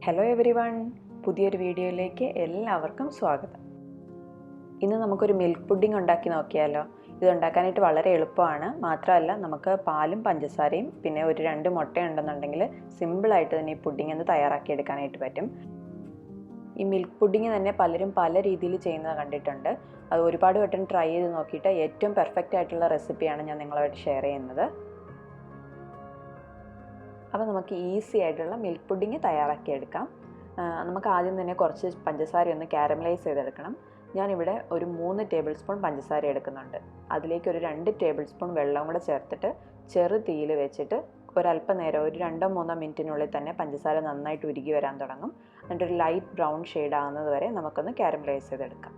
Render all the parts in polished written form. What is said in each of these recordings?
Hello every one, പുതിയൊരു വീഡിയോയിലേക്ക് എല്ലാവർക്കും സ്വാഗതം. ഇന്ന് നമുക്കൊരു മിൽക്ക് പുഡിംഗ് ഉണ്ടാക്കി നോക്കിയാലോ. ഇത് ഉണ്ടാക്കാനായിട്ട് വളരെ എളുപ്പമാണ്. മാത്രമല്ല നമുക്ക് പാലും പഞ്ചസാരയും പിന്നെ ഒരു 2 മുട്ട ഉണ്ടെന്നുണ്ടെങ്കിൽ സിമ്പിളായിട്ട് തന്നെ ഈ പുഡിംഗ് ഒന്ന് തയ്യാറാക്കി എടുക്കാനായിട്ട് പറ്റും. ഈ മിൽക്ക് പുഡിംഗ് തന്നെ പലരും പല രീതിയിൽ ചെയ്യുന്നത് കണ്ടിട്ടുണ്ട്. അത് ഒരുപാട് വട്ടം ട്രൈ ചെയ്ത് നോക്കിയിട്ട് ഏറ്റവും പെർഫെക്റ്റ് ആയിട്ടുള്ള റെസിപ്പിയാണ് ഞാൻ നിങ്ങളുമായിട്ട് ഷെയർ ചെയ്യുന്നത്. അപ്പോൾ നമുക്ക് ഈസി ആയിട്ടുള്ള മിൽക്ക് പുഡിംഗ് തയ്യാറാക്കിയെടുക്കാം. നമുക്ക് ആദ്യം തന്നെ കുറച്ച് പഞ്ചസാര ഒന്ന് കാരമലൈസ് ചെയ്തെടുക്കണം. ഞാനിവിടെ ഒരു 3 ടേബിൾ സ്പൂൺ പഞ്ചസാര എടുക്കുന്നുണ്ട്. അതിലേക്ക് ഒരു 2 ടേബിൾ സ്പൂൺ വെള്ളം കൂടെ ചേർത്തിട്ട് ചെറു തീയിൽ വെച്ചിട്ട് ഒരല്പം നേരം ഒരു 2-3 മിനിറ്റിനുള്ളിൽ തന്നെ പഞ്ചസാര നന്നായിട്ട് ഉരുകി വരാൻ തുടങ്ങും. എന്നിട്ടൊരു ലൈറ്റ് ബ്രൗൺ ഷെയ്ഡ് ആകുന്നത് വരെ നമുക്കൊന്ന് കാരമലൈസ് ചെയ്തെടുക്കാം.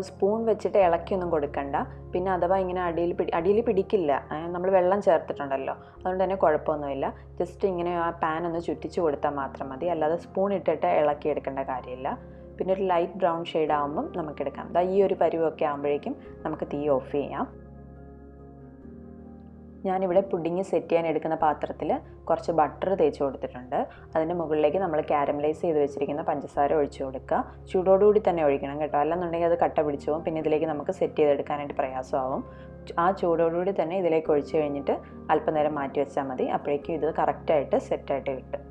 സ്പൂൺ വെച്ചിട്ട് ഇളക്കിയൊന്നും കൊടുക്കണ്ട. പിന്നെ അഥവാ ഇങ്ങനെ അടിയിൽ പിടിക്കില്ല, നമ്മൾ വെള്ളം ചേർത്തിട്ടുണ്ടല്ലോ, അതുകൊണ്ട് തന്നെ കുഴപ്പമൊന്നുമില്ല. ജസ്റ്റ് ഇങ്ങനെ ആ പാൻ ഒന്ന് ചുറ്റിച്ച് കൊടുത്താൽ മാത്രം മതി. അല്ലാതെ സ്പൂൺ ഇട്ടിട്ട് ഇളക്കിയെടുക്കേണ്ട കാര്യമില്ല. പിന്നെ ഒരു ലൈറ്റ് ബ്രൗൺ ഷെയ്ഡ് ആകുമ്പം നമുക്കെടുക്കാം. ഈ ഒരു പരുവൊക്കെ ആകുമ്പോഴേക്കും നമുക്ക് തീ ഓഫ് ചെയ്യാം. ഞാനിവിടെ പുഡിങ് സെറ്റ് ചെയ്യാൻ എടുക്കുന്ന പാത്രത്തിൽ കുറച്ച് ബട്ടർ തേച്ച് കൊടുത്തിട്ടുണ്ട്. അതിൻ്റെ മുകളിലേക്ക് നമ്മൾ കാരമലൈസ് ചെയ്ത് വെച്ചിരിക്കുന്ന പഞ്ചസാര ഒഴിച്ചു കൊടുക്കുക. ചൂടോടുകൂടി തന്നെ ഒഴിക്കണം കേട്ടോ, അല്ലെന്നുണ്ടെങ്കിൽ അത് കട്ട പിടിച്ചു പോകും. പിന്നെ ഇതിലേക്ക് നമുക്ക് സെറ്റ് ചെയ്തെടുക്കാനായിട്ട് പ്രയാസമാവും. ആ ചൂടോടുകൂടി തന്നെ ഇതിലേക്ക് ഒഴിച്ച് കഴിഞ്ഞിട്ട് അല്പനേരം മാറ്റി വെച്ചാൽ മതി. അപ്പോഴേക്കും ഇത് കറക്റ്റായിട്ട് സെറ്റായിട്ട് കിട്ടും.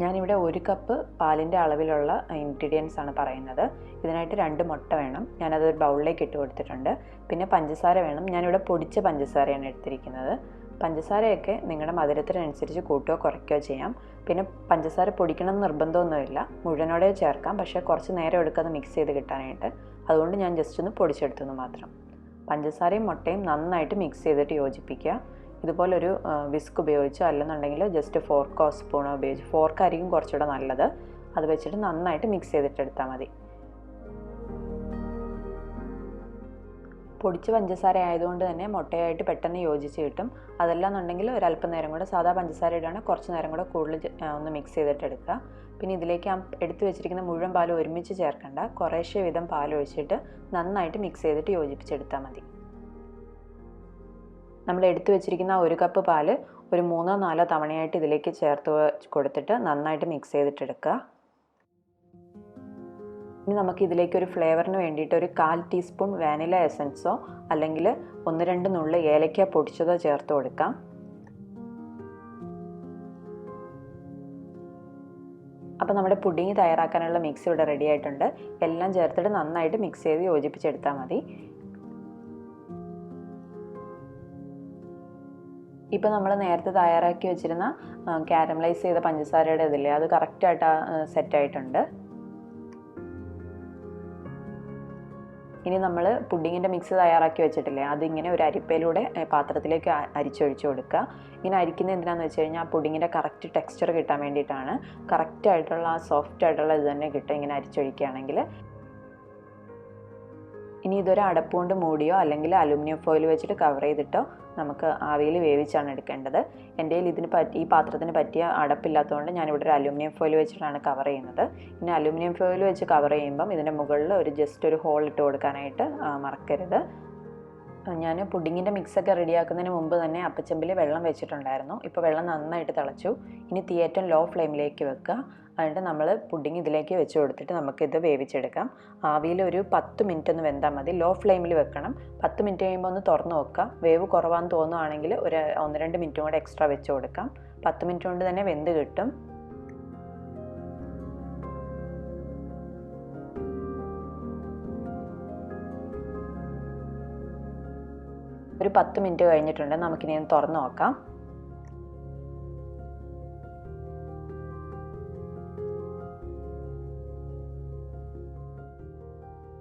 ഞാനിവിടെ 1 കപ്പ് പാലിൻ്റെ അളവിലുള്ള ഇൻഗ്രീഡിയൻസ് ആണ് പറയുന്നത്. ഇതിനായിട്ട് 2 മുട്ട വേണം. ഞാനതൊരു ബൗളിലേക്ക് ഇട്ട് കൊടുത്തിട്ടുണ്ട്. പിന്നെ പഞ്ചസാര വേണം. ഞാനിവിടെ പൊടിച്ച പഞ്ചസാരയാണ് എടുത്തിരിക്കുന്നത്. പഞ്ചസാരയൊക്കെ നിങ്ങളുടെ മധുരത്തിനനുസരിച്ച് കൂട്ടുകയോ കുറയ്ക്കുകയോ ചെയ്യാം. പിന്നെ പഞ്ചസാര പൊടിക്കണം എന്ന് നിർബന്ധമൊന്നുമില്ല, മുഴുവനോടെ ചേർക്കാം. പക്ഷേ കുറച്ച് നേരം എടുക്കാതെ മിക്സ് ചെയ്ത് കിട്ടാനായിട്ട്. അതുകൊണ്ട് ഞാൻ ജസ്റ്റ് ഒന്ന് പൊടിച്ചെടുത്തെന്ന് മാത്രം. പഞ്ചസാരയും മുട്ടയും നന്നായിട്ട് മിക്സ് ചെയ്തിട്ട് യോജിപ്പിക്കുക. ഇതുപോലൊരു വിസ്ക് ഉപയോഗിച്ചോ അല്ലെന്നുണ്ടെങ്കിൽ ജസ്റ്റ് ഫോർക്കോ സ്പൂണോ ഉപയോഗിച്ച്, ഫോർക്കായിരിക്കും കുറച്ചുകൂടെ നല്ലത്. അത് വെച്ചിട്ട് നന്നായിട്ട് മിക്സ് ചെയ്തിട്ടെടുത്താൽ മതി. പൊടിച്ച പഞ്ചസാര ആയതുകൊണ്ട് തന്നെ മുട്ടയായിട്ട് പെട്ടെന്ന് യോജിച്ച് കിട്ടും. അതല്ലാന്നുണ്ടെങ്കിൽ ഒരല്പം നേരം കൂടെ സാധാ പഞ്ചസാര ഇടുകയാണെങ്കിൽ കുറച്ച് നേരം കൂടെ കൂടുതൽ ഒന്ന് മിക്സ് ചെയ്തിട്ടെടുക്കുക. പിന്നെ ഇതിലേക്ക് എടുത്തു വെച്ചിരിക്കുന്ന മുഴുവൻ പാൽ ഒരുമിച്ച് ചേർക്കണ്ട. കുറേശ്ശെ വീതം പാൽ ഒഴിച്ചിട്ട് നന്നായിട്ട് മിക്സ് ചെയ്തിട്ട് യോജിപ്പിച്ചെടുത്താൽ മതി. നമ്മൾ എടുത്തു വെച്ചിരിക്കുന്ന 1 കപ്പ് പാൽ ഒരു 3-4 തവണയായിട്ട് ഇതിലേക്ക് ചേർത്ത് കൊടുത്തിട്ട് നന്നായിട്ട് മിക്സ് ചെയ്തിട്ടെടുക്കുക. ഇനി നമുക്ക് ഇതിലേക്ക് ഒരു ഫ്ലേവറിന് വേണ്ടിയിട്ട് ഒരു 1/4 ടീസ്പൂൺ വാനില എസൻസോ അല്ലെങ്കിൽ 1-2 നുള്ളി ഏലക്ക പൊടിച്ചതോ ചേർത്ത് കൊടുക്കാം. അപ്പോൾ നമ്മുടെ പുഡിംഗ് തയ്യാറാക്കാനുള്ള മിക്സ് ഇവിടെ റെഡി ആയിട്ടുണ്ട്. എല്ലാം ചേർത്തിട്ട് നന്നായിട്ട് മിക്സ് ചെയ്ത് യോജിപ്പിച്ചെടുത്താൽ മതി. ഇപ്പോൾ നമ്മൾ നേരത്തെ തയ്യാറാക്കി വെച്ചിരുന്ന കാരമലൈസ് ചെയ്ത പഞ്ചസാരയുടെ ഇതില്ലേ, അത് കറക്റ്റായിട്ട് സെറ്റായിട്ടുണ്ട്. ഇനി നമ്മൾ പുഡിങ്ങിൻ്റെ മിക്സ് തയ്യാറാക്കി വെച്ചിട്ടില്ലേ, അതിങ്ങനെ ഒരു അരിപ്പയിലൂടെ പാത്രത്തിലേക്ക് അരിച്ചൊഴിച്ച് കൊടുക്കുക. ഇങ്ങനെ അരിക്കുന്നത് എന്തിനാണെന്ന് വെച്ച് കഴിഞ്ഞാൽ ആ പുഡിങ്ങിൻ്റെ കറക്റ്റ് ടെക്സ്ചർ കിട്ടാൻ വേണ്ടിയിട്ടാണ്. കറക്റ്റായിട്ടുള്ള ആ സോഫ്റ്റ് ആയിട്ടുള്ള ഇത് തന്നെ കിട്ടും ഇങ്ങനെ അരിച്ചൊഴിക്കുകയാണെങ്കിൽ. ഇനി ഇതൊരു അടപ്പ് കൊണ്ട് മൂടിയോ അല്ലെങ്കിൽ അലുമിനിയം ഫോയിൽ വെച്ചിട്ട് കവർ ചെയ്തിട്ടോ നമുക്ക് ആവിയിൽ വേവിച്ചാണ് എടുക്കേണ്ടത്. എൻ്റെ കയ്യിൽ ഈ പാത്രത്തിന് പറ്റിയ അടപ്പില്ലാത്തതുകൊണ്ട് ഞാനിവിടെ ഒരു അലുമിനിയം ഫോയിൽ വെച്ചിട്ടാണ് കവർ ചെയ്യുന്നത്. ഇനി അലുമിനിയം ഫോയിൽ വെച്ച് കവർ ചെയ്യുമ്പം ഇതിൻ്റെ മുകളിൽ ജസ്റ്റ് ഒരു ഹോൾ ഇട്ട് കൊടുക്കാനായിട്ട് മറക്കരുത്. ഞാൻ പുഡിങ്ങിൻ്റെ മിക്സൊക്കെ റെഡിയാക്കുന്നതിന് മുമ്പ് തന്നെ അപ്പച്ചമ്പിൽ വെള്ളം വെച്ചിട്ടുണ്ടായിരുന്നു. ഇപ്പോൾ വെള്ളം നന്നായിട്ട് തിളച്ചു. ഇനി തീ ഏറ്റവും ലോ ഫ്ലെയിമിലേക്ക് വെക്കുക. എന്നിട്ട് നമ്മൾ പുഡിങ് ഇതിലേക്ക് വെച്ച് കൊടുത്തിട്ട് നമുക്കിത് വേവിച്ചെടുക്കാം. ആവിയിൽ ഒരു 10 മിനിറ്റ് ഒന്ന് വെന്താൽ മതി. ലോ ഫ്ലെയിമിൽ വെക്കണം. 10 മിനിറ്റ് കഴിയുമ്പോൾ ഒന്ന് തുറന്ന് നോക്കുക. വേവ് കുറവാന്ന് തോന്നുകയാണെങ്കിൽ ഒരു 1-2 മിനിറ്റും കൂടെ എക്സ്ട്രാ വെച്ച് കൊടുക്കാം. 10 മിനിറ്റ് കൊണ്ട് തന്നെ വെന്ത് കിട്ടും. ഒരു 10 മിനിറ്റ് കഴിഞ്ഞിട്ടുണ്ട്. നമുക്കിനി ഒന്ന് തുറന്ന് നോക്കാം.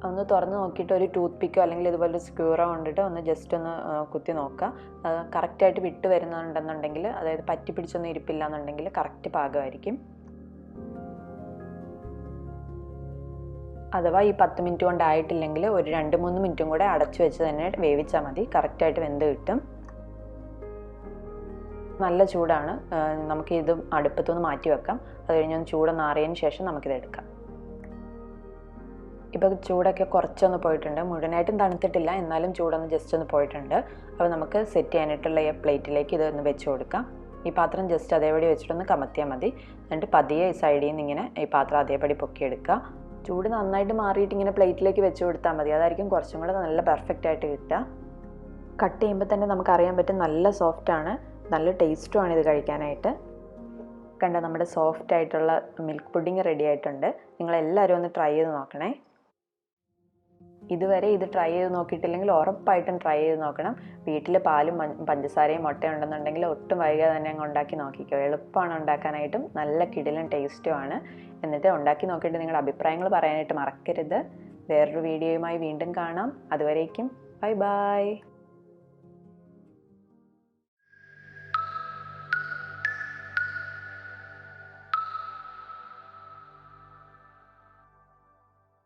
ഒന്ന് തുറന്ന് നോക്കിയിട്ട് ഒരു ടൂത്ത് പിക്കോ അല്ലെങ്കിൽ ഇതുപോലെ സ്ക്യൂറോ കൊണ്ടിട്ട് ഒന്ന് ജസ്റ്റ് ഒന്ന് കുത്തി നോക്കുക. കറക്റ്റായിട്ട് വിട്ട് വരുന്നുണ്ടെന്നുണ്ടെങ്കിൽ, അതായത് പറ്റി പിടിച്ചൊന്നും ഇരിപ്പില്ല എന്നുണ്ടെങ്കിൽ കറക്റ്റ് പാകമായിരിക്കും. അഥവാ ഈ 10 മിനിറ്റ് കൊണ്ടായിട്ടില്ലെങ്കിൽ ഒരു 2-3 മിനിറ്റും കൂടെ അടച്ചു വെച്ച് തന്നെ വേവിച്ചാൽ മതി. കറക്റ്റായിട്ട് വെന്ത് കിട്ടും. നല്ല ചൂടാണ്. നമുക്കിത് അടുപ്പത്തുനിന്ന് മാറ്റി വെക്കാം. അത് കഴിഞ്ഞൊന്ന് ചൂടൊന്ന് ആറിയതിന് ശേഷം നമുക്കിത് എടുക്കാം. ഇപ്പോൾ ചൂടൊക്കെ കുറച്ചൊന്ന് പോയിട്ടുണ്ട്, മുഴുവനായിട്ടും തണുത്തിട്ടില്ല, എന്നാലും ചൂടൊന്ന് ജസ്റ്റ് ഒന്ന് പോയിട്ടുണ്ട്. അപ്പോൾ നമുക്ക് സെറ്റ് ചെയ്യാനായിട്ടുള്ള ഈ പ്ലേറ്റിലേക്ക് ഇതൊന്ന് വെച്ച് കൊടുക്കാം. ഈ പാത്രം ജസ്റ്റ് അതേപടി വെച്ചിട്ടൊന്ന് കമത്തിയാൽ മതി. എന്നിട്ട് പതിയെ ഈ സൈഡിൽ നിന്ന് ഇങ്ങനെ ഈ പാത്രം അതേപടി പൊക്കിയെടുക്കുക. ചൂട് നന്നായിട്ട് മാറിയിട്ട് ഇങ്ങനെ പ്ലേറ്റിലേക്ക് വെച്ച് കൊടുത്താൽ മതി, അതായിരിക്കും കുറച്ചും കൂടെ നല്ല പെർഫെക്റ്റ് ആയിട്ട് കിട്ടുക. കട്ട് ചെയ്യുമ്പോൾ തന്നെ നമുക്കറിയാൻ പറ്റും നല്ല സോഫ്റ്റാണ്, നല്ല ടേസ്റ്റുമാണ് ഇത് കഴിക്കാനായിട്ട്. കണ്ട നമ്മുടെ സോഫ്റ്റ് ആയിട്ടുള്ള മിൽക്ക് പുഡിങ് റെഡി ആയിട്ടുണ്ട്. നിങ്ങളെല്ലാവരും ഒന്ന് ട്രൈ ചെയ്ത് നോക്കണേ. ഇതുവരെ ഇത് ട്രൈ ചെയ്ത് നോക്കിയിട്ടില്ലെങ്കിൽ ഉറപ്പായിട്ടും ട്രൈ ചെയ്ത് നോക്കണം. വീട്ടിൽ പാലും പഞ്ചസാരയും മുട്ടയും ഉണ്ടെന്നുണ്ടെങ്കിൽ ഒട്ടും വൈകാതെ തന്നെ അങ്ങ് ഉണ്ടാക്കി നോക്കിക്കോ. എളുപ്പമാണ് ഉണ്ടാക്കാനായിട്ടും, നല്ല കിടിലൻ ടേസ്റ്റുമാണ്. എന്നിട്ട് ഉണ്ടാക്കി നോക്കിയിട്ട് നിങ്ങളുടെ അഭിപ്രായങ്ങൾ പറയാനായിട്ട് മറക്കരുത്. വേറൊരു വീഡിയോയുമായി വീണ്ടും കാണാം. അതുവരേക്കും ബൈ ബൈ.